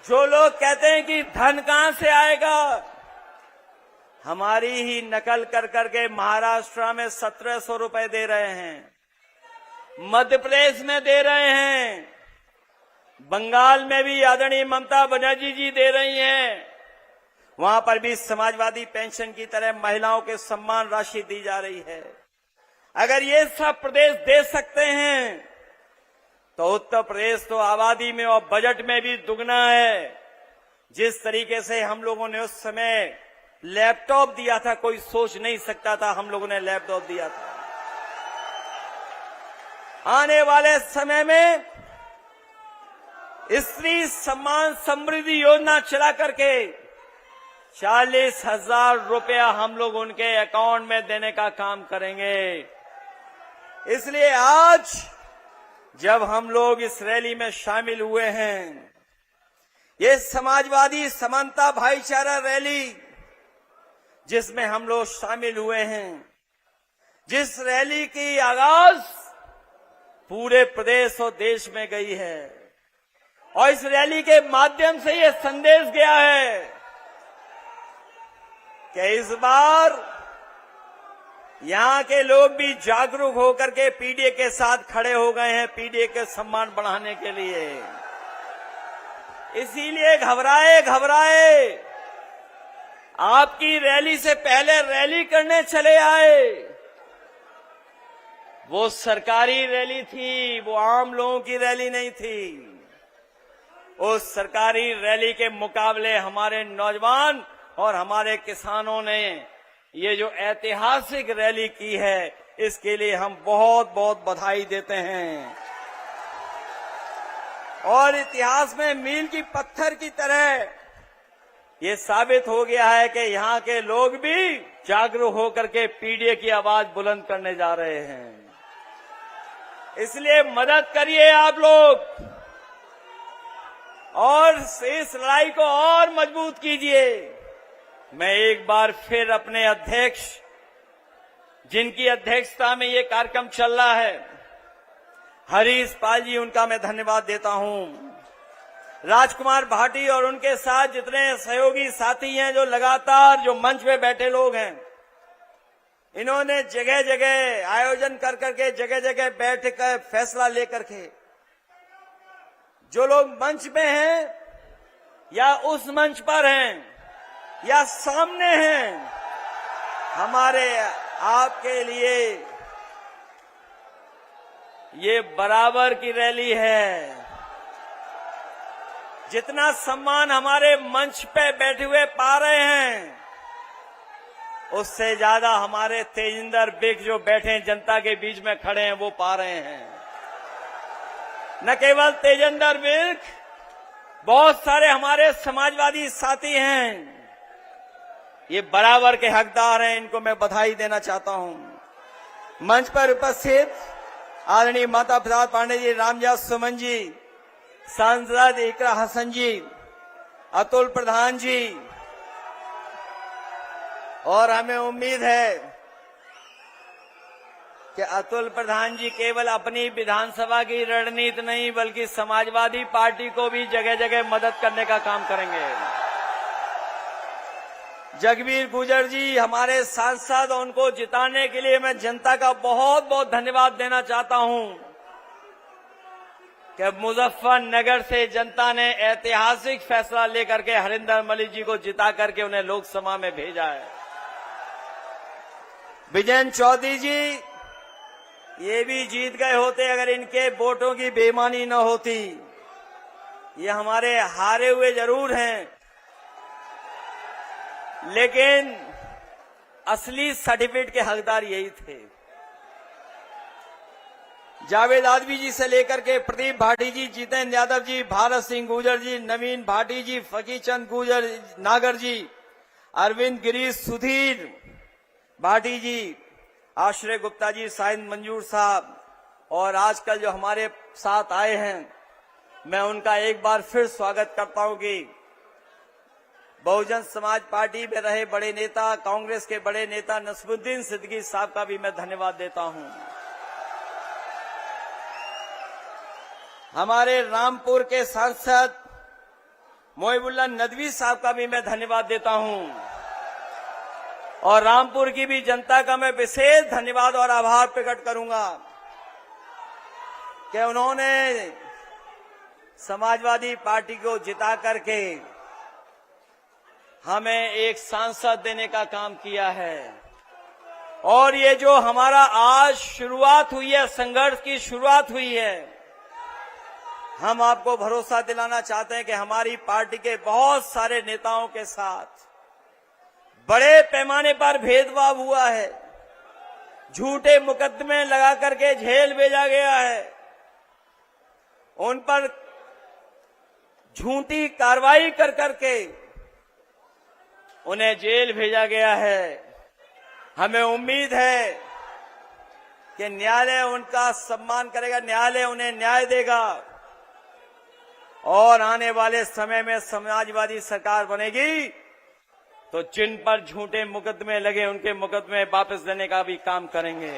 जो लोग कहते हैं कि धन कहां से आएगा, हमारी ही नकल कर करके महाराष्ट्र में 1700 रुपए दे रहे हैं, मध्य प्रदेश में दे रहे हैं, बंगाल में भी आदरणीय ममता बनर्जी जी दे रही हैं, वहां पर भी समाजवादी पेंशन की तरह महिलाओं के सम्मान राशि दी जा रही है। अगर ये सब प्रदेश दे सकते हैं तो उत्तर प्रदेश तो आबादी में और बजट में भी दुगना है। जिस तरीके से हम लोगों ने उस समय लैपटॉप दिया था, कोई सोच नहीं सकता था हम लोगों ने लैपटॉप दिया था। आने वाले समय में स्त्री सम्मान समृद्धि योजना चला करके 40,000 रुपया हम लोग उनके अकाउंट में देने का काम करेंगे। इसलिए आज जब हम लोग इस रैली में शामिल हुए हैं, ये समाजवादी समानता भाईचारा रैली जिसमें हम लोग शामिल हुए हैं, जिस रैली की आगाज पूरे प्रदेश और देश में गई है, और इस रैली के माध्यम से ये संदेश गया है कि इस बार यहां के लोग भी जागरूक होकर के पीडीए के साथ खड़े हो गए हैं, पीडीए के सम्मान बढ़ाने के लिए। इसीलिए घबराए आपकी रैली से पहले रैली करने चले आए। वो सरकारी रैली थी, वो आम लोगों की रैली नहीं थी। उस सरकारी रैली के मुकाबले हमारे नौजवान और हमारे किसानों ने ये जो ऐतिहासिक रैली की है, इसके लिए हम बहुत बहुत बधाई देते हैं। और इतिहास में मील की पत्थर की तरह ये साबित हो गया है कि यहाँ के लोग भी जागरूक होकर के पीडीए की आवाज बुलंद करने जा रहे हैं। इसलिए मदद करिए आप लोग और इस लड़ाई को और मजबूत कीजिए। मैं एक बार फिर अपने अध्यक्ष, जिनकी अध्यक्षता में ये कार्यक्रम चल रहा है, हरीश पाल जी, उनका मैं धन्यवाद देता हूं। राजकुमार भाटी और उनके साथ जितने सहयोगी साथी हैं, जो लगातार जो मंच पे बैठे लोग हैं, इन्होंने जगह जगह आयोजन कर करके जगह जगह बैठ कर फैसला लेकर के, जो लोग मंच में हैं या उस मंच पर हैं या सामने हैं, हमारे आपके लिए ये बराबर की रैली है। जितना सम्मान हमारे मंच पे बैठे हुए पा रहे हैं, उससे ज्यादा हमारे तेजिंदर बिग जो बैठे हैं, जनता के बीच में खड़े हैं, वो पा रहे हैं। न केवल तेजिंदर बिग, बहुत सारे हमारे समाजवादी साथी हैं, ये बराबर के हकदार हैं। इनको मैं बधाई देना चाहता हूं। मंच पर उपस्थित आदरणीय माता प्रसाद पांडे जी, रामजास सुमन जी, सांसद इकरा हसन जी, अतुल प्रधान जी, और हमें उम्मीद है कि अतुल प्रधान जी केवल अपनी विधानसभा की रणनीति नहीं, बल्कि समाजवादी पार्टी को भी जगह जगह मदद करने का काम करेंगे। जगबीर गुजर जी हमारे सांसद, उनको जिताने के लिए मैं जनता का बहुत बहुत धन्यवाद देना चाहता हूं कि मुजफ्फरनगर से जनता ने ऐतिहासिक फैसला लेकर के हरिंदर मलिक जी को जिता करके उन्हें लोकसभा में भेजा है। विजयन चौधरी जी ये भी जीत गए होते अगर इनके वोटों की बेईमानी न होती। ये हमारे हारे हुए जरूर हैं, लेकिन असली सर्टिफिकेट के हकदार यही थे। जावेद आदमी जी से लेकर के प्रदीप भाटी जी, जितेंद्र यादव जी, भारत सिंह गुर्जर जी, नवीन भाटी जी, फकीर चंद गुर्जर नागर जी, अरविंद गिरीश, सुधीर भाटी जी, आश्रय गुप्ता जी, साहिद मंजूर साहब, और आजकल जो हमारे साथ आए हैं, मैं उनका एक बार फिर स्वागत करता हूं कि बहुजन समाज पार्टी में रहे बड़े नेता, कांग्रेस के बड़े नेता नसरुद्दीन सिद्दीकी साहब का भी मैं धन्यवाद देता हूं। हमारे रामपुर के सांसद मोहिबुल्लाह नदवी साहब का भी मैं धन्यवाद देता हूं और रामपुर की भी जनता का मैं विशेष धन्यवाद और आभार प्रकट करूंगा कि उन्होंने समाजवादी पार्टी को जिता करके हमें एक सांसद देने का काम किया है। और ये जो हमारा आज शुरुआत हुई है, संघर्ष की शुरुआत हुई है, हम आपको भरोसा दिलाना चाहते हैं कि हमारी पार्टी के बहुत सारे नेताओं के साथ बड़े पैमाने पर भेदभाव हुआ है, झूठे मुकदमे लगा करके जेल भेजा गया है, उन पर झूठी कार्रवाई कर करके उन्हें जेल भेजा गया है। हमें उम्मीद है कि न्यायालय उनका सम्मान करेगा, न्यायालय उन्हें न्याय देगा और आने वाले समय में समाजवादी सरकार बनेगी तो जिन पर झूठे मुकदमे लगे उनके मुकदमे वापस देने का भी काम करेंगे।